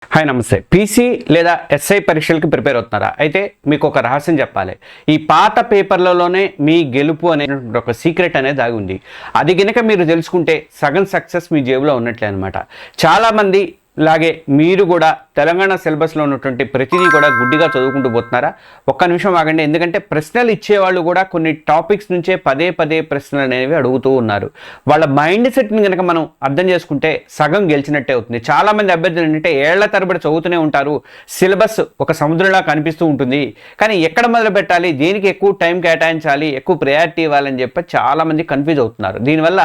Hi నమస్తే. PC లేదా SI పరీక్షలకు ప్రిపేర్ అవుతున్నారా? అయితే మీకు ఒక రహస్యం చెప్పాలి. ఈ పాత పేపర్లలోనే మీ గెలుపు అనేటువంటి ఒక సీక్రెట్ అనేది దాగి ఉంది. అది కనుక మీరు తెలుసుకుంటే సగం సక్సెస్ మీ జేబులో ఉన్నట్లే అనమాట. చాలామంది లాగే మీరు కూడా తెలంగాణ సిలబస్లో ఉన్నటువంటి ప్రతిదీ కూడా గుడ్డిగా చదువుకుంటూ పోతున్నారా? ఒక్క నిమిషం ఆగండి. ఎందుకంటే ప్రశ్నలు ఇచ్చేవాళ్ళు కూడా కొన్ని టాపిక్స్ నుంచే పదే పదే ప్రశ్నలు అనేవి అడుగుతూ ఉన్నారు. వాళ్ళ మైండ్ సెట్ని కనుక మనం అర్థం చేసుకుంటే సగం గెలిచినట్టే అవుతుంది. చాలామంది అభ్యర్థులు ఏంటంటే ఏళ్ల తరబడి చదువుతూనే ఉంటారు. సిలబస్ ఒక సముద్రంలా కనిపిస్తూ ఉంటుంది. కానీ ఎక్కడ మొదలు పెట్టాలి, దేనికి ఎక్కువ టైం కేటాయించాలి, ఎక్కువ ప్రయారిటీ ఇవ్వాలని చెప్పి చాలామంది కన్ఫ్యూజ్ అవుతున్నారు. దీనివల్ల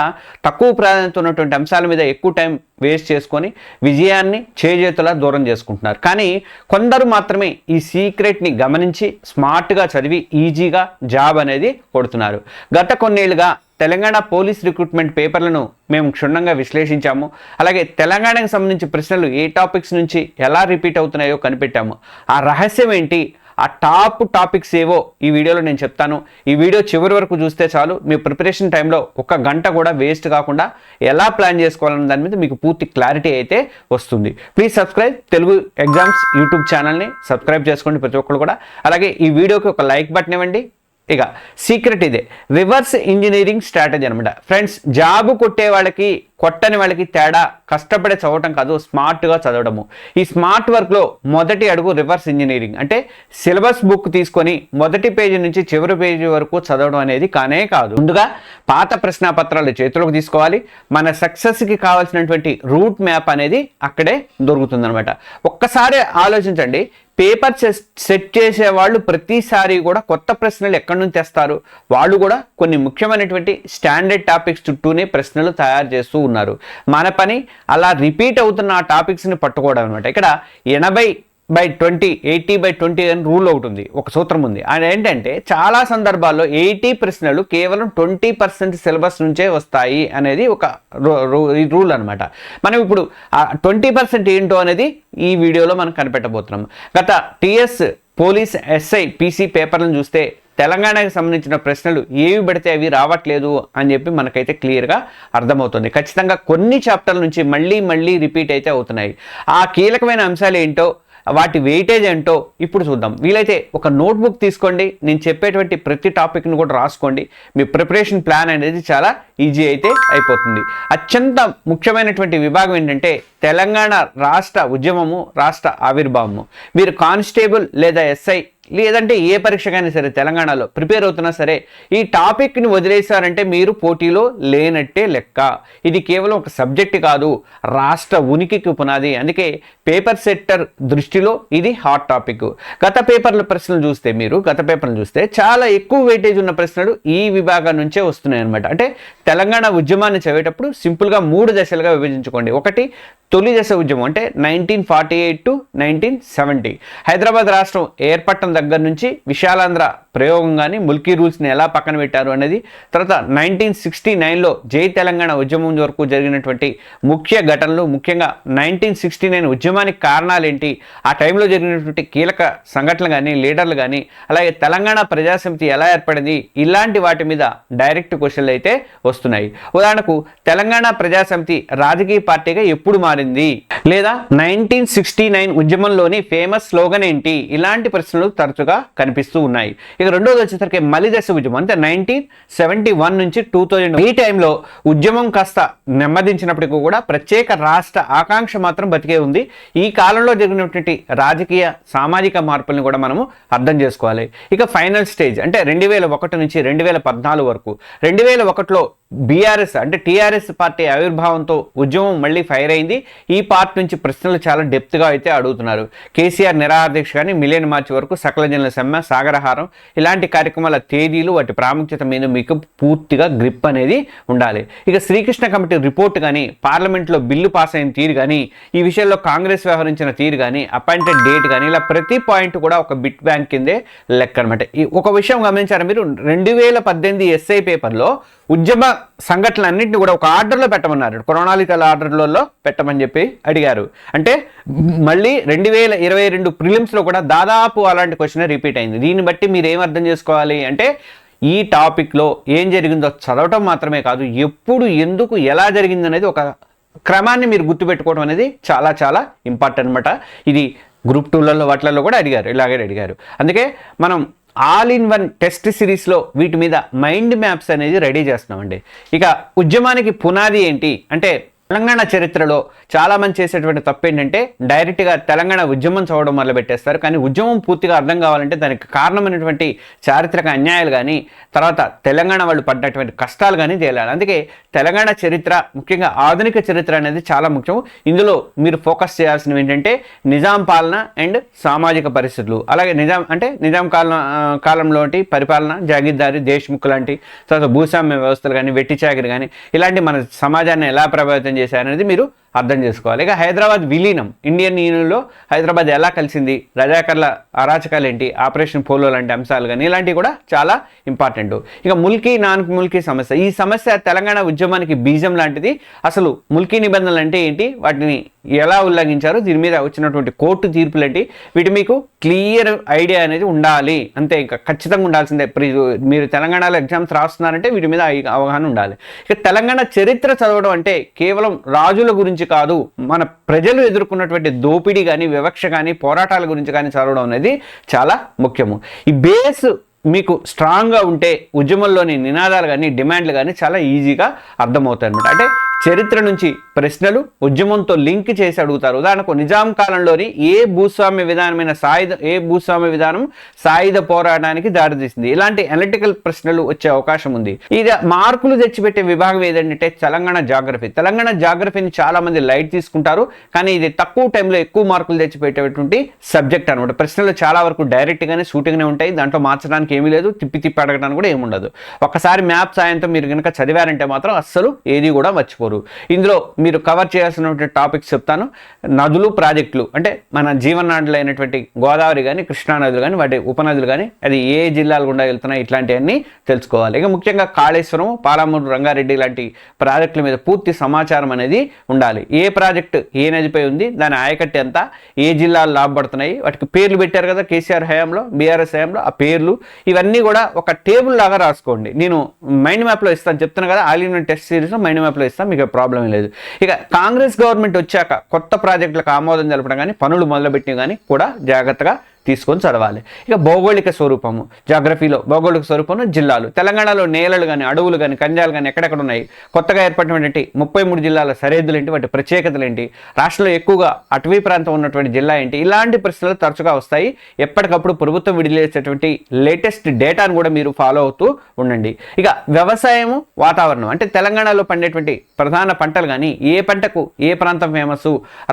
తక్కువ ప్రాధాన్యత ఉన్నటువంటి అంశాల మీద ఎక్కువ టైం వేస్ట్ చేసుకొని విజయాన్ని చేజేతులా దూరం చేసుకుంటున్నారు. కానీ కొందరు మాత్రమే ఈ సీక్రెట్ని గమనించి స్మార్ట్గా చదివి ఈజీగా జాబ్ అనేది కొడుతున్నారు. గత కొన్నేళ్లుగా తెలంగాణ పోలీస్ రిక్రూట్మెంట్ పేపర్లను మేము క్షుణ్ణంగా విశ్లేషించాము. అలాగే తెలంగాణకు సంబంధించి ప్రశ్నలు ఏ టాపిక్స్ నుంచి ఎలా రిపీట్ అవుతున్నాయో కనిపెట్టాము. ఆ రహస్యం ఏంటి, ఆ టాపిక్స్ ఏవో ఈ వీడియోలో నేను చెప్తాను. ఈ వీడియో చివరి వరకు చూస్తే చాలు మీ ప్రిపరేషన్ టైంలో ఒక గంట కూడా వేస్ట్ కాకుండా ఎలా ప్లాన్ చేసుకోవాలన్న దాని మీద మీకు పూర్తి క్లారిటీ అయితే వస్తుంది. Please subscribe Telugu exams YouTube ఛానల్ని సబ్స్క్రైబ్ చేసుకోండి ప్రతి ఒక్కరు కూడా. అలాగే ఈ వీడియోకి ఒక లైక్ బటన్ ఇవ్వండి. ఇక సీక్రెట్ ఇదే, రివర్స్ ఇంజనీరింగ్ స్ట్రాటజీ అనమాట. ఫ్రెండ్స్, జాబు కొట్టే వాళ్ళకి కొట్టని వాళ్ళకి తేడా కష్టపడే చదవటం కాదు, స్మార్ట్గా చదవడము. ఈ స్మార్ట్ వర్క్లో మొదటి అడుగు రివర్స్ ఇంజనీరింగ్. అంటే సిలబస్ బుక్ తీసుకొని మొదటి పేజీ నుంచి చివరి పేజీ వరకు చదవడం అనేది కానే కాదు. ముందుగా పాత ప్రశ్నాపత్రాలు చేతిలోకి తీసుకోవాలి. మన సక్సెస్కి కావాల్సినటువంటి రూట్ మ్యాప్ అనేది అక్కడే దొరుకుతుందనమాట. ఒక్కసారి ఆలోచించండి, పేపర్ సెట్ చేసే వాళ్ళు ప్రతిసారి కూడా కొత్త ప్రశ్నలు ఎక్కడి నుంచి తెస్తారు? వాళ్ళు కూడా కొన్ని ముఖ్యమైనటువంటి స్టాండర్డ్ టాపిక్స్ చుట్టూనే ప్రశ్నలు తయారు చేస్తూ ఉన్నారు. మన పని అలా రిపీట్ అవుతున్న ఆ టాపిక్స్ని పట్టుకోవడం అనమాట. ఇక్కడ 80/20 80/20 అని రూల్ ఒకటి ఉంది, ఒక సూత్రం ఉంది. అది ఏంటంటే చాలా సందర్భాల్లో 80 ప్రశ్నలు కేవలం 20% సిలబస్ నుంచే వస్తాయి అనేది ఒక రూల్ అనమాట. మనం ఇప్పుడు ఆ 20% ఏంటో అనేది ఈ వీడియోలో మనం కనిపెట్టబోతున్నాం. గత టీఎస్ పోలీస్ ఎస్ఐ పీసీ పేపర్లను చూస్తే తెలంగాణకి సంబంధించిన ప్రశ్నలు ఏవి పడితే అవి రావట్లేదు అని చెప్పి మనకైతే క్లియర్గా అర్థమవుతుంది. ఖచ్చితంగా కొన్ని చాప్టర్ల నుంచి మళ్ళీ రిపీట్ అయితే అవుతున్నాయి. ఆ కీలకమైన అంశాలు ఏంటో, వాటి వెయిటేజ్ ఏంటో ఇప్పుడు చూద్దాం. వీలైతే ఒక నోట్బుక్ తీసుకోండి, నేను చెప్పేటువంటి ప్రతి టాపిక్ను కూడా రాసుకోండి. మీ ప్రిపరేషన్ ప్లాన్ అనేది చాలా ఈజీ అయితే అయిపోతుంది. అత్యంత ముఖ్యమైనటువంటి విభాగం ఏంటంటే తెలంగాణ రాష్ట్ర ఉద్యమము, రాష్ట్ర ఆవిర్భావము. మీరు కానిస్టేబుల్ లేదా ఎస్ఐ లేదంటే ఏ పరీక్షకైనా సరే తెలంగాణలో ప్రిపేర్ అవుతున్నా సరే ఈ టాపిక్ని వదిలేశారంటే మీరు పోటీలో లేనట్టే లెక్క. ఇది కేవలం ఒక సబ్జెక్ట్ కాదు, రాష్ట్ర ఉనికికి పునాది. అందుకే పేపర్ సెట్టర్ దృష్టిలో ఇది హాట్ టాపిక్. గత పేపర్ల ప్రశ్నలు చూస్తే చాలా ఎక్కువ వెయిటేజ్ ఉన్న ప్రశ్నలు ఈ విభాగం నుంచే వస్తున్నాయి అనమాట. అంటే తెలంగాణ ఉద్యమాన్ని చదివేటప్పుడు సింపుల్గా 3 దశలుగా విభజించుకోండి. ఒకటి తొలి దశ ఉద్యమం, అంటే 1948 to 1970. హైదరాబాద్ రాష్ట్రం ఏర్పడటం దగ్గర నుంచి విశాలాంధ్ర ప్రయోగం కానీ ముల్కీ రూల్స్ని ఎలా పక్కన పెట్టారు అనేది. తర్వాత 1969లో జై తెలంగాణ ఉద్యమం వరకు జరిగినటువంటి ముఖ్య ఘటనలు, ముఖ్యంగా 1969 ఉద్యమానికి కారణాలు ఏంటి, ఆ టైంలో జరిగినటువంటి కీలక సంఘటనలు కానీ లీడర్లు కానీ, అలాగే తెలంగాణ ప్రజాసమితి ఎలా ఏర్పడింది, ఇలాంటి వాటి మీద డైరెక్ట్ క్వశ్చన్లు అయితే వస్తున్నాయి. ఉదాహరణకు తెలంగాణ ప్రజాసమితి రాజకీయ పార్టీగా ఎప్పుడు మారింది, లేదా 1969 ఉద్యమంలోని ఫేమస్ స్లోగన్ ఏంటి, ఇలాంటి ప్రశ్నలు తరచుగా కనిపిస్తూ ఉన్నాయి. ఇక రెండోది వచ్చేసరికి మలి దశ ఉద్యమం, అంటే 1971 నుంచి 2000. ఈ టైంలో ఉద్యమం కాస్త నెమ్మదించినప్పటికీ కూడా ప్రత్యేక రాష్ట్ర ఆకాంక్ష మాత్రం బతికే ఉంది. ఈ కాలంలో జరిగినటువంటి రాజకీయ సామాజిక మార్పుల్ని కూడా మనము అర్థం చేసుకోవాలి. ఇక ఫైనల్ స్టేజ్, అంటే 2001 నుంచి 2014 వరకు. 2001లో బీఆర్ఎస్ అంటే టీఆర్ఎస్ పార్టీ ఆవిర్భావంతో ఉద్యమం మళ్ళీ ఫైర్ అయింది. ఈ పార్ట్ నుంచి ప్రశ్నలు చాలా డెప్త్గా అయితే అడుగుతున్నారు. కేసీఆర్ నిరాహార దీక్ష కానీ మిలియన్ మార్చి వరకు సకల జనుల సమ్మె, సాగరహారం, ఇలాంటి కార్యక్రమాల తేదీలు, వాటి ప్రాముఖ్యత మీద మీకు పూర్తిగా గ్రిప్ అనేది ఉండాలి. ఇక శ్రీకృష్ణ కమిటీ రిపోర్ట్ కానీ, పార్లమెంట్లో బిల్లు పాస్ అయిన తీరు కానీ, ఈ విషయంలో కాంగ్రెస్ వ్యవహరించిన తీరు కానీ, అపాయింటెడ్ డేట్ కానీ, ఇలా ప్రతి పాయింట్ కూడా ఒక బిట్ బ్యాంక్ కిందే లెక్క అనమాట. ఒక విషయం గమనించారా మీరు, 2018 ఎస్ఐ పేపర్లో ఉద్యమ సంఘటనలన్నింటినీ కూడా ఒక ఆర్డర్లో పెట్టమన్నారు. క్రొనాలికల్ ఆర్డర్లలో పెట్టమని చెప్పి అడిగారు. అంటే మళ్ళీ 2022 ప్రిలిమ్స్లో కూడా దాదాపు అలాంటి క్వశ్చన్ రిపీట్ అయింది. దీన్ని బట్టి మీరు ఏం అర్థం చేసుకోవాలి అంటే ఈ టాపిక్లో ఏం జరిగిందో చదవటం మాత్రమే కాదు, ఎప్పుడు, ఎందుకు, ఎలా జరిగింది అనేది ఒక క్రమాన్ని మీరు గుర్తుపెట్టుకోవడం అనేది చాలా చాలా ఇంపార్టెంట్ అనమాట. ఇది గ్రూప్ 2లలో వాటిలలో కూడా అడిగారు, ఇలాగే అడిగారు. అందుకే మనం ఆల్ ఇన్ వన్ టెస్ట్ సిరీస్లో వీటి మీద మైండ్ మ్యాప్స్ అనేది రెడీ చేస్తున్నామండి. ఇక ఉద్యమానికి పునాది ఏంటి అంటే, తెలంగాణ చరిత్రలో చాలామంది చేసేటువంటి తప్పు ఏంటంటే డైరెక్ట్గా తెలంగాణ ఉద్యమం చదవడం మొదలు పెట్టేస్తారు. కానీ ఉద్యమం పూర్తిగా అర్థం కావాలంటే దానికి కారణమైనటువంటి చారిత్రక అన్యాయాలు కానీ, తర్వాత తెలంగాణ వాళ్ళు పడ్డటువంటి కష్టాలు కానీ తేలాలి. అందుకే తెలంగాణ చరిత్ర, ముఖ్యంగా ఆధునిక చరిత్ర అనేది చాలా ముఖ్యం. ఇందులో మీరు ఫోకస్ చేయాల్సినవి ఏంటంటే నిజాం పాలన అండ్ సామాజిక పరిస్థితులు, అలాగే నిజాం కాలంలోటి పరిపాలన, జాగీర్దారి, దేశ్ముఖ్ లాంటి, తర్వాత భూస్వామ్య వ్యవస్థలు కానీ, వెట్టి చాకిరి కానీ, ఇలాంటి మన సమాజాన్ని ఎలా ప్రభావితం చేశారనేది మీరు అర్థం చేసుకోవాలి. ఇక హైదరాబాద్ విలీనం, ఇండియన్ యూనియన్లో హైదరాబాద్ ఎలా కలిసింది, రజాకర్ల అరాచకాలు ఏంటి, ఆపరేషన్ పోలో లాంటి అంశాలు కానీ ఇలాంటివి కూడా చాలా ఇంపార్టెంట్. ఇక ముల్కీ నాన్ ముల్కీ సమస్య, ఈ సమస్య తెలంగాణ ఉద్యమానికి బీజం లాంటిది. అసలు ముల్కీ నిబంధనలు అంటే ఏంటి, వాటిని ఎలా ఉల్లంఘించారు, దీని మీద వచ్చినటువంటి కోర్టు తీర్పులు ఏంటి, వీటి మీకు క్లియర్ ఐడియా అనేది ఉండాలి. అంతే, ఇంకా ఖచ్చితంగా ఉండాల్సిందే. మీరు తెలంగాణలో ఎగ్జామ్స్ రాస్తున్నారంటే వీటి మీద అవగాహన ఉండాలి. ఇక తెలంగాణ చరిత్ర చదవడం అంటే కేవలం రాజుల గురించి కాదు, మన ప్రజలు ఎదుర్కొన్నటువంటి దోపిడీ కానీ, వివక్ష కానీ, పోరాటాల గురించి కానీ చదవడం అనేది చాలా ముఖ్యము. ఈ బేస్ మీకు స్ట్రాంగ్గా ఉంటే ఉద్యమంలోని నినాదాలు కానీ, డిమాండ్లు కానీ చాలా ఈజీగా అర్థమవుతాయి అనమాట. అంటే చరిత్ర నుంచి ప్రశ్నలు ఉద్యమంతో లింక్ చేసి అడుగుతారు. ఉదాహరణకు నిజాం కాలంలోని ఏ భూస్వామ్య విధానం సాయుధ పోరాటానికి దారితీసింది, ఇలాంటి అనలిటికల్ ప్రశ్నలు వచ్చే అవకాశం ఉంది. ఇది మార్కులు తెచ్చిపెట్టే విభాగం ఏదంటే తెలంగాణ జాగ్రఫీ. తెలంగాణ జాగ్రఫీని చాలా మంది లైట్ తీసుకుంటారు, కానీ ఇది తక్కువ టైంలో ఎక్కువ మార్కులు తెచ్చిపెట్టేటువంటి సబ్జెక్ట్ అనమాట. ప్రశ్నలు చాలా వరకు డైరెక్ట్గానే షూటింగ్నే ఉంటాయి, దాంట్లో మార్చడానికి ఏమీ లేదు, తిప్పి అడగడానికి కూడా ఏముండదు. ఒక్కసారి మ్యాప్ సాయంతో మీరు కనుక చదివారంటే మాత్రం అస్సలు ఏది కూడా మర్చిపోరు. ఇందులో మీరు కవర్ చేయాల్సినటువంటి టాపిక్స్ చెప్తాను. నదులు, ప్రాజెక్టులు, అంటే మన జీవనాడులు అయినటువంటి గోదావరి కానీ, కృష్ణా నదులు కానీ, వాటి ఉపనదులు కానీ, అది ఏ జిల్లాలు గుండా వెళ్తున్నాయి, ఇట్లాంటివన్నీ తెలుసుకోవాలి. ఇక ముఖ్యంగా కాళేశ్వరం, పాలమూరు రంగారెడ్డి లాంటి ప్రాజెక్టుల మీద పూర్తి సమాచారం అనేది ఉండాలి. ఏ ప్రాజెక్టు ఏ నదిపై ఉంది, దాని ఆయకట్టు ఎంత, ఏ జిల్లాలు లాభపడుతున్నాయి, వాటికి పేర్లు పెట్టారు కదా కేసీఆర్ హయాంలో, బీఆర్ఎస్ హయాంలో, ఆ పేర్లు ఇవన్నీ కూడా ఒక టేబుల్ లాగా రాసుకోండి. నేను మైండ్ మ్యాప్లో ఇస్తాను, చెప్తాను కదా, ఆల్ ఇన్ వన్ టెస్ట్ సిరీస్లో మైండ్ మ్యాప్లో ఇస్తాను, మీకు ప్రాబ్లం లేదు. ఇక కాంగ్రెస్ గవర్నమెంట్ వచ్చాక కొత్త ప్రాజెక్టులకు ఆమోదం తెలపడం కానీ, పనులు మొదలుపెట్టినవి కానీ కూడా జాగ్రత్తగా తీసుకొని చదవాలి. ఇక భౌగోళిక స్వరూపము, జాగ్రఫీలో భౌగోళిక స్వరూపము, జిల్లాలు, తెలంగాణలో నేలలు కానీ, అడవులు కానీ, కంజాలు కానీ ఎక్కడెక్కడ ఉన్నాయి, కొత్తగా ఏర్పడినటువంటి 33 జిల్లాల సరిహద్దులు ఏంటి, వాటి ప్రత్యేకతలు ఏంటి, రాష్ట్రంలో ఎక్కువగా అటవీ ప్రాంతం ఉన్నటువంటి జిల్లా ఏంటి, ఇలాంటి ప్రశ్నలు తరచుగా వస్తాయి. ఎప్పటికప్పుడు ప్రభుత్వం విడుదల చేసేటువంటి లేటెస్ట్ డేటాను కూడా మీరు ఫాలో అవుతూ ఉండండి. ఇక వ్యవసాయము, వాతావరణం, అంటే తెలంగాణలో పండేటువంటి ప్రధాన పంటలు కానీ, ఏ పంటకు ఏ ప్రాంతం ఫేమస్,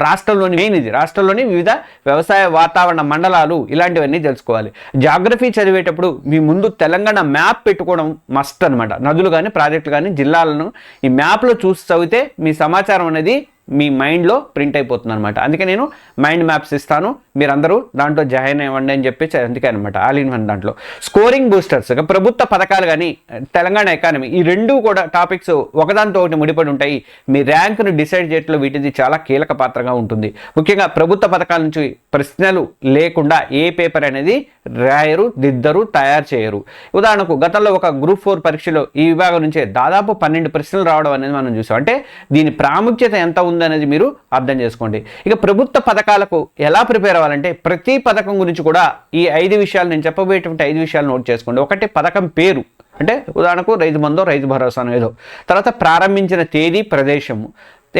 రాష్ట్రంలోని మెయిన్ ఇది, రాష్ట్రంలోని వివిధ వ్యవసాయ వాతావరణ మండలాలు, ఇలాంటివన్నీ తెలుసుకోవాలి. జాగ్రఫీ చదివేటప్పుడు మీ ముందు తెలంగాణ మ్యాప్ పెట్టుకోవడం మస్ట్ అనమాట. నదులు కానీ, ప్రాజెక్టులు కానీ, జిల్లాలను ఈ మ్యాప్లో చూసి చదివితే మీ సమాచారం అనేది మీ మైండ్లో ప్రింట్ అయిపోతుంది అనమాట. అందుకే నేను మైండ్ మ్యాప్స్ ఇస్తాను, మీరందరూ దాంట్లో జాయిన్ అవ్వండి అని చెప్పి, అందుకే అనమాట ఆల్ ఇన్ వన్. దాంట్లో స్కోరింగ్ బూస్టర్స్, ప్రభుత్వ పథకాలు కానీ, తెలంగాణ ఎకానమీ, ఈ రెండు కూడా టాపిక్స్ ఒకదాంతో ఒకటి ముడిపడి ఉంటాయి. మీ ర్యాంకును డిసైడ్ చేయడంలో వీటిది చాలా కీలక పాత్రగా ఉంటుంది. ముఖ్యంగా ప్రభుత్వ పథకాల నుంచి ప్రశ్నలు లేకుండా ఏ పేపర్ అనేది రాయరు, దిద్దరు, తయారు చేయరు. ఉదాహరణకు గతంలో ఒక గ్రూప్ 4 పరీక్షలో ఈ విభాగం నుంచే దాదాపు 12 ప్రశ్నలు రావడం అనేది మనం చూసాం. అంటే దీని ప్రాముఖ్యత ఎంత ఉందనేది మీరు అర్థం చేసుకోండి. ఇక ప్రభుత్వ పథకాలకు ఎలా ప్రిపేర్ అవ్వాలంటే ప్రతి పథకం గురించి కూడా ఈ 5 విషయాలు, నేను చెప్పబోయేటువంటి 5 విషయాలు నోట్ చేసుకోండి. ఒకటి, పథకం పేరు, అంటే ఉదాహరణకు రైతు బంధు, రైతు భరోసా ఏదో. తర్వాత ప్రారంభించిన తేదీ, ప్రదేశము,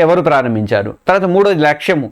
ఎవరు ప్రారంభించారు. తర్వాత 3వది లక్ష్యము,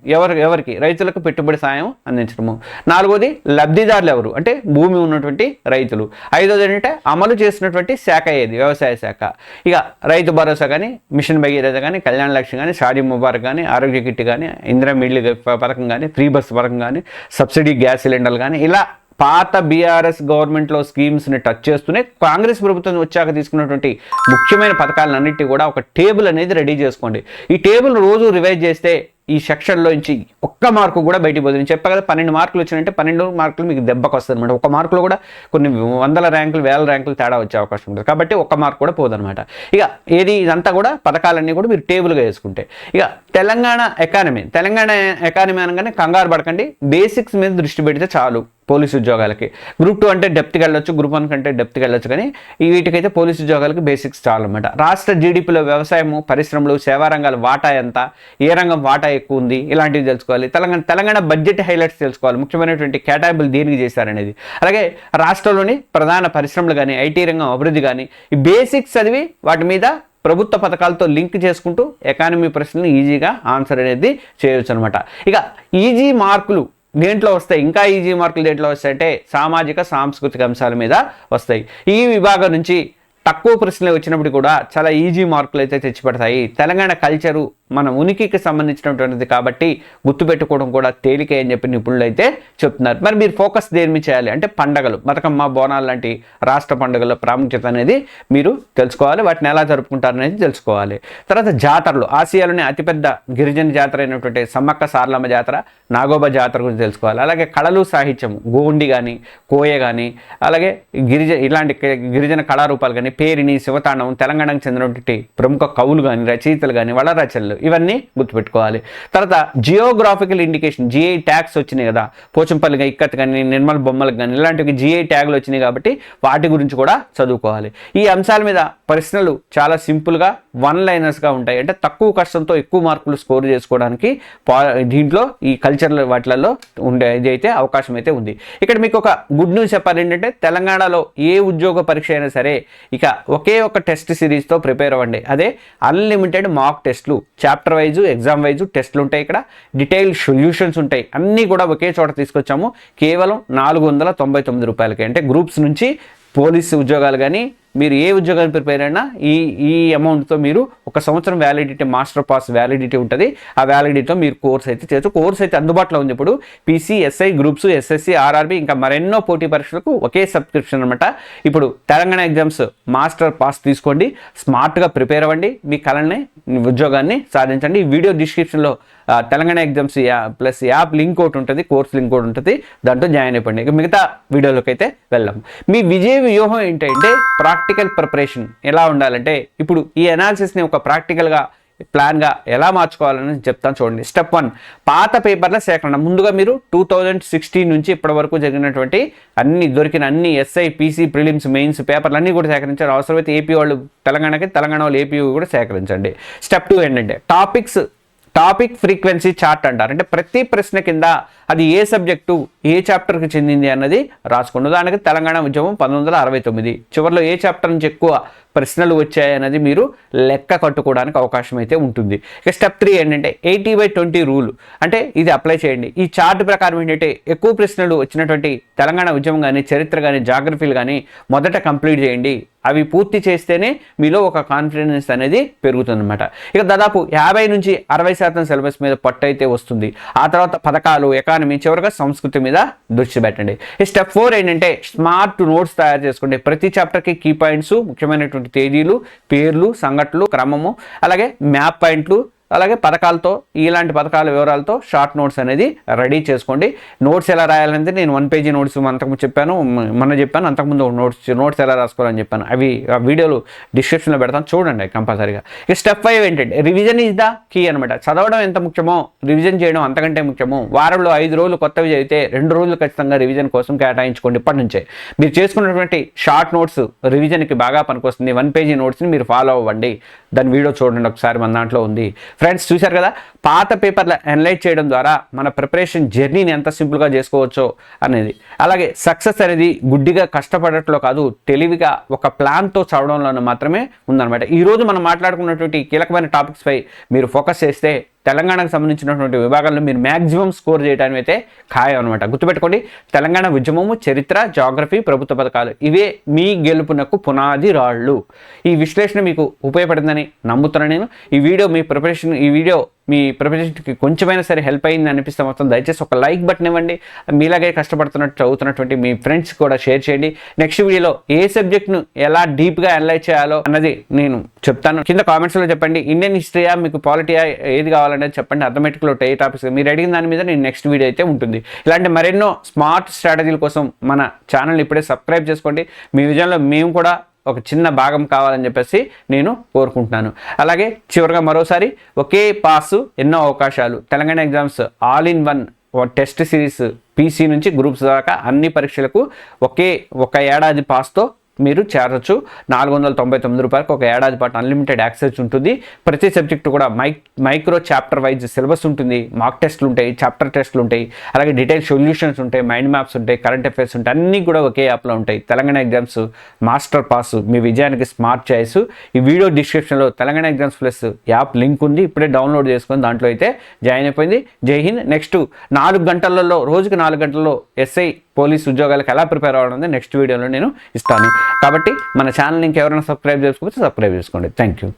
ఎవరికి రైతులకు పెట్టుబడి సాయం అందించడము. 4వది లబ్ధిదారులు ఎవరు, అంటే భూమి ఉన్నటువంటి రైతులు. 5వది ఏంటంటే అమలు చేసినటువంటి శాఖ ఏది, వ్యవసాయ శాఖ. ఇక రైతు భరోసా కానీ, మిషన్ భగీరథ కానీ, కళ్యాణ లక్ష్యం కానీ, షాదీ ముబారక్ కానీ, ఆరోగ్య కిట్ కానీ, ఇందిరా మిల్లు పథకం కానీ, ఫ్రీ బస్ పథకం కానీ, సబ్సిడీ గ్యాస్ సిలిండర్లు కానీ, ఇలా పాత బీఆర్ఎస్ గవర్నమెంట్లో స్కీమ్స్ని టచ్ చేస్తూనే కాంగ్రెస్ ప్రభుత్వం వచ్చాక తీసుకున్నటువంటి ముఖ్యమైన పథకాలన్నింటినీ కూడా ఒక టేబుల్ అనేది రెడీ చేసుకోండి. ఈ టేబుల్ రోజు రివైజ్ చేస్తే ఈ సెక్షన్లో నుంచి ఒక్క మార్కు కూడా బయటికి పోతుంది. నేను చెప్పా కదా, 12 మార్కులు వచ్చినాయంటే 12 మార్కులు మీకు దెబ్బకు వస్తుంది అనమాట. ఒక మార్కులో కూడా కొన్ని 100 ర్యాంకులు, 1000 ర్యాంకులు తేడా వచ్చే అవకాశం ఉంటుంది. కాబట్టి ఒక్క మార్కు కూడా పోదనమాట. ఇక ఇదంతా కూడా పథకాలన్నీ కూడా మీరు టేబుల్గా వేసుకుంటే. ఇక తెలంగాణ ఎకానమీ అనగానే కంగారు పడకండి, బేసిక్స్ మీద దృష్టి పెడితే చాలు. పోలీసు ఉద్యోగాలకి. గ్రూప్ 2 అంటే డెప్త్కి వెళ్ళొచ్చు, గ్రూప్ 1 కంటే డెప్త్కి వెళ్ళొచ్చు, కానీ వీటికైతే పోలీసు ఉద్యోగాలకి బేసిక్స్ చాలన్నమాట. రాష్ట్ర జీడిపిలో వ్యవసాయము, పరిశ్రమలు, సేవా రంగాల వాటా ఎంత, ఏ రంగం వాటా ఎక్కువ ఉంది, ఇలాంటివి తెలుసుకోవాలి. తెలంగాణ బడ్జెట్ హైలైట్స్ తెలుసుకోవాలి, ముఖ్యమైనటువంటి కేటాయింపులు దేనికి చేశారనేది. అలాగే రాష్ట్రంలోని ప్రధాన పరిశ్రమలు కానీ, ఐటీ రంగం అభివృద్ధి కానీ, ఈ బేసిక్స్ చదివి వాటి మీద ప్రభుత్వ పథకాలతో లింక్ చేసుకుంటూ ఎకానమీ ప్రశ్నలు ఈజీగా ఆన్సర్ అనేది చేయొచ్చు అనమాట. ఇక ఈజీ మార్కులు దేంట్లో వస్తాయి, ఇంకా ఈజీ మార్కులు దేంట్లో వస్తాయంటే సామాజిక సాంస్కృతిక అంశాల మీద వస్తాయి. ఈ విభాగం నుంచి తక్కువ ప్రశ్నలు వచ్చినప్పుడు కూడా చాలా ఈజీ మార్కులు అయితే తెచ్చిపెడతాయి. తెలంగాణ కల్చరు మన ఉనికికి సంబంధించినటువంటిది కాబట్టి గుర్తుపెట్టుకోవడం కూడా తేలికే అని చెప్పి నిపుణులు అయితే చెప్తున్నారు. మరి మీరు ఫోకస్ దేని మీద చేయాలి అంటే పండగలు, బతుకమ్మ, బోనాలు లాంటి రాష్ట్ర పండుగల ప్రాముఖ్యత అనేది మీరు తెలుసుకోవాలి, వాటిని ఎలా జరుపుకుంటారు అనేది తెలుసుకోవాలి. తర్వాత జాతరలు, ఆసియాలోని అతిపెద్ద గిరిజన జాతర అయినటువంటి సమ్మక్క సారలమ్మ జాతర, నాగోబా జాతర గురించి తెలుసుకోవాలి. అలాగే కళలు, సాహిత్యం, గోండి కానీ, కోయ కానీ, అలాగే ఇలాంటి గిరిజన కళారూపాలు కానీ, పేరిణి, శివతాండవం, తెలంగాణకు చెందినటువంటి ప్రముఖ కవులు కానీ, రచయితలు కానీ, వాళ్ళ రచనలు, ఇవన్నీ గుర్తుపెట్టుకోవాలి. తర్వాత జియోగ్రాఫికల్ ఇండికేషన్, జిఐ ట్యాగ్స్ వచ్చినాయి కదా, పోచంపల్లిగా, ఇక్కత్ కానీ, నిర్మల్ బొమ్మలకు కానీ, ఇలాంటివి జిఐ ట్యాగ్లు వచ్చినాయి కాబట్టి వాటి గురించి కూడా చదువుకోవాలి. ఈ అంశాల మీద ప్రశ్నలు చాలా సింపుల్గా వన్ లైనర్స్గా ఉంటాయి, అంటే తక్కువ కష్టంతో ఎక్కువ మార్కులు స్కోర్ చేసుకోవడానికి దీంట్లో ఈ కల్చర్ల వాటిలలో ఉండే ఇది అయితే అవకాశం అయితే ఉంది. ఇక్కడ మీకు ఒక గుడ్ న్యూస్ చెప్పాలి ఏంటంటే తెలంగాణలో ఏ ఉద్యోగ పరీక్ష అయినా సరే ఇక ఒకే ఒక టెస్ట్ సిరీస్తో ప్రిపేర్ అవ్వండి. అదే అన్లిమిటెడ్ మాక్ టెస్ట్లు, చాప్టర్ వైజు, ఎగ్జామ్ వైజు టెస్ట్లు ఉంటాయి. ఇక్కడ డీటెయిల్ సొల్యూషన్స్ ఉంటాయి. అన్నీ కూడా ఒకే చోట తీసుకొచ్చాము కేవలం 499 రూపాయలకి. అంటే గ్రూప్స్ నుంచి పోలీసు ఉద్యోగాలు కానీ, మీరు ఏ ఉద్యోగాన్ని ప్రిపేర్ అయినా ఈ అమౌంట్తో మీరు 1 సంవత్సరం వ్యాలిడిటీ, మాస్టర్ పాస్ వ్యాలిడిటీ ఉంటుంది. ఆ వ్యాలిడిటీతో మీరు కోర్స్ అయితే చేయొచ్చు. కోర్స్ అయితే అందుబాటులో ఉంది ఇప్పుడు. PC, SI groups, SSC, RRB, ఇంకా మరెన్నో పోటీ పరీక్షలకు ఒకే సబ్స్క్రిప్షన్ అనమాట. ఇప్పుడు తెలంగాణ ఎగ్జామ్స్ మాస్టర్ పాస్ తీసుకోండి, స్మార్ట్గా ప్రిపేర్ అవ్వండి, మీ కళని, ఉద్యోగాన్ని సాధించండి. ఈ వీడియో డిస్క్రిప్షన్లో Telangana exams plus app link ఒకటి ఉంటుంది, కోర్స్ లింక్ ఒకటి ఉంటుంది, దాంట్లో జాయిన్ అయిపోండి. ఇక మిగతా వీడియోలోకి అయితే వెళ్దాం. మీ విజయ వ్యూహం ఏంటంటే ప్రాక్టికల్ ప్రిపరేషన్ ఎలా ఉండాలంటే ఇప్పుడు ఈ అనాలిసిస్ని ఒక ప్రాక్టికల్గా ప్లాన్గా ఎలా మార్చుకోవాలని చెప్తాను చూడండి. స్టెప్ 1, పాత పేపర్ల సేకరణ. ముందుగా మీరు 2016 నుంచి ఇప్పటి వరకు జరిగినటువంటి దొరికిన అన్ని ఎస్ఐ, పీసీ, ప్రిలిమ్స్, మెయిన్స్ పేపర్లు అన్నీ కూడా సేకరించారు. అవసరమైతే ఏపీ వాళ్ళు తెలంగాణ వాళ్ళు ఏపీ కూడా సేకరించండి. స్టెప్ 2 ఏంటంటే టాపిక్ ఫ్రీక్వెన్సీ చార్ట్ అంటారు. అంటే ప్రతి ప్రశ్న కింద అది ఏ సబ్జెక్టు, ఏ చాప్టర్కి చెందింది అన్నది రాసుకోండి. ఉదాహరణకి తెలంగాణ ఉద్యమం 1969 చివరిలో ఏ చాప్టర్ నుంచి ఎక్కువ ప్రశ్నలు వచ్చాయన్నది మీరు లెక్క కట్టుకోవడానికి అవకాశం అయితే ఉంటుంది. ఇక స్టెప్ 3 ఏంటంటే 80/20 రూల్. అంటే ఇది అప్లై చేయండి. ఈ చార్ట్ ప్రకారం ఏంటంటే ఎక్కువ ప్రశ్నలు వచ్చినటువంటి తెలంగాణ ఉద్యమం కానీ, చరిత్ర కానీ, జాగ్రఫీలు కానీ మొదట కంప్లీట్ చేయండి. అవి పూర్తి చేస్తేనే మీలో ఒక కాన్ఫిడెన్స్ అనేది పెరుగుతుందన్నమాట. ఇక దాదాపు 50 నుంచి 60% సిలబస్ మీద పట్టు అయితే వస్తుంది. ఆ తర్వాత పథకాలు, ఎకానమీ, చివరిగా సంస్కృతి మీద దృష్టి పెట్టండి. ఈ స్టెప్ 4 ఏంటంటే స్మార్ట్ నోట్స్ తయారు చేసుకోండి. ప్రతి చాప్టర్కి కీ పాయింట్స్, ముఖ్యమైనటువంటి తేదీలు, పేర్లు, సంఘటనలు, క్రమము, అలాగే మ్యాప్ పాయింట్లు, అలాగే పథకాలతో, ఇలాంటి పథకాల వివరాలతో షార్ట్ నోట్స్ అనేది రెడీ చేసుకోండి. నోట్స్ ఎలా రాయాలంటే నేను 1 పేజీ నోట్స్ అంతకుముందు చెప్పాను, అంతకుముందు నోట్స్ ఎలా రాసుకోవాలని చెప్పాను. అవి ఆ వీడియోలు డిస్క్రిప్షన్లో పెడతాను, చూడండి కంపల్సరీగా. ఇక స్టెప్ 5 ఏంటంటే రివిజన్ ఈజ్ ద కీ అనమాట. చదవడం ఎంత ముఖ్యమో రివిజన్ చేయడం అంతకంటే ముఖ్యము. వారంలో 5 రోజులు కొత్తవి చదివితే 2 రోజులు ఖచ్చితంగా రివిజన్ కోసం కేటాయించుకోండి. ఇప్పటి నుంచే మీరు చేసుకున్నటువంటి షార్ట్ నోట్స్ రివిజన్కి బాగా పనికొస్తుంది. 1 పేజీ నోట్స్ని మీరు ఫాలో అవ్వండి. దాని వీడియో చూడండి ఒకసారి, మన దాంట్లో ఉంది. ఫ్రెండ్స్ చూశారు కదా, పాత పేపర్లు అనలైజ్ చేయడం ద్వారా మన ప్రిపరేషన్ జర్నీని ఎంత సింపుల్గా చేసుకోవచ్చో అనేది. అలాగే సక్సెస్ అనేది గుడ్డిగా కష్టపడట్లో కాదు, తెలివిగా ఒక ప్లాన్తో చదవడంలో మాత్రమే ఉందన్నమాట. ఈరోజు మనం మాట్లాడుకున్నటువంటి కీలకమైన టాపిక్స్పై మీరు ఫోకస్ చేస్తే తెలంగాణకు సంబంధించినటువంటి విభాగాల్లో మీరు మ్యాక్సిమం స్కోర్ చేయడానికి అయితే ఖాయం అనమాట. గుర్తుపెట్టుకోండి, తెలంగాణ ఉద్యమము, చరిత్ర, జాగ్రఫీ, ప్రభుత్వ పథకాలు ఇవే మీ గెలుపునకు పునాది రాళ్ళు. ఈ విశ్లేషణ మీకు ఉపయోగపడిందని నమ్ముతున్నాను నేను. ఈ వీడియో మీ ప్రిపరేషన్కి కొంచెమైనా సరే హెల్ప్ అయింది అనిపిస్తే మొత్తం దయచేసి ఒక లైక్ బటన్ ఇవ్వండి. మీలాగే కష్టపడుతున్నట్టు చదువుతున్నటువంటి మీ ఫ్రెండ్స్ కూడా షేర్ చేయండి. నెక్స్ట్ వీడియోలో ఏ సబ్జెక్ట్ను ఎలా డీప్గా అనలైజ్ చేయాలో అన్నది నేను చెప్తాను. కింద కామెంట్స్లో చెప్పండి. ఇండియన్ హిస్టరీయా, మీకు పాలిటీయా, ఏది కావాలనేది చెప్పండి. అథమెటిక్లో ఏ టాపిక్స్ మీరు అడిగిన దాని మీద నేను నెక్స్ట్ వీడియో అయితే ఉంటుంది. ఇలాంటి మరెన్నో స్మార్ట్ స్ట్రాటజీల కోసం మన ఛానల్ ఇప్పుడే సబ్స్క్రైబ్ చేసుకోండి. మీ విజయంలో మేము కూడా ఒక చిన్న భాగం కావాలని చెప్పేసి నేను కోరుకుంటున్నాను. అలాగే చివరిగా మరోసారి, ఒకే పాసు ఎన్నో అవకాశాలు, Telangana exams all in one test series PC నుంచి గ్రూప్స్ దాకా అన్ని పరీక్షలకు ఒక ఏడాది పాస్తో మీరు చేరొచ్చు. 499 రూపాయలకు ఒక ఏడాది పాటు అన్లిమిటెడ్ యాక్సెస్ ఉంటుంది. ప్రతి సబ్జెక్టు కూడా మైక్రో చాప్టర్ వైజ్ సిలబస్ ఉంటుంది. మాక్ టెస్ట్లు ఉంటాయి, చాప్టర్ టెస్ట్లు ఉంటాయి, అలాగే డీటెయిల్ సొల్యూషన్స్ ఉంటాయి, మైండ్ మ్యాప్స్ ఉంటాయి, కరెంట్ అఫైర్స్ ఉంటాయి, అన్నీ కూడా ఒకే యాప్లో ఉంటాయి. తెలంగాణ ఎగ్జామ్స్ మాస్టర్ పాస్, మీ విజయానికి స్మార్ట్ చాయిస్. ఈ వీడియో డిస్క్రిప్షన్లో Telangana exams plus app link ఉంది, ఇప్పుడే డౌన్లోడ్ చేసుకొని దాంట్లో అయితే జాయిన్ అయిపోయింది. జై హింద్. నెక్స్ట్ 4 గంటలలో, రోజుకి 4 గంటల్లో ఎస్ఐ పోలీస్ ఉద్యోగాలకు ఎలా ప్రిపేర్ అవ్వడం నెక్స్ట్ వీడియోలో నేను ఇస్తాను. కాబట్టి మన ఛానల్ ఇంకెవరైనా సబ్స్క్రైబ్ చేసుకోవచ్చు, సబ్స్క్రైబ్ చేసుకోండి. Thank you.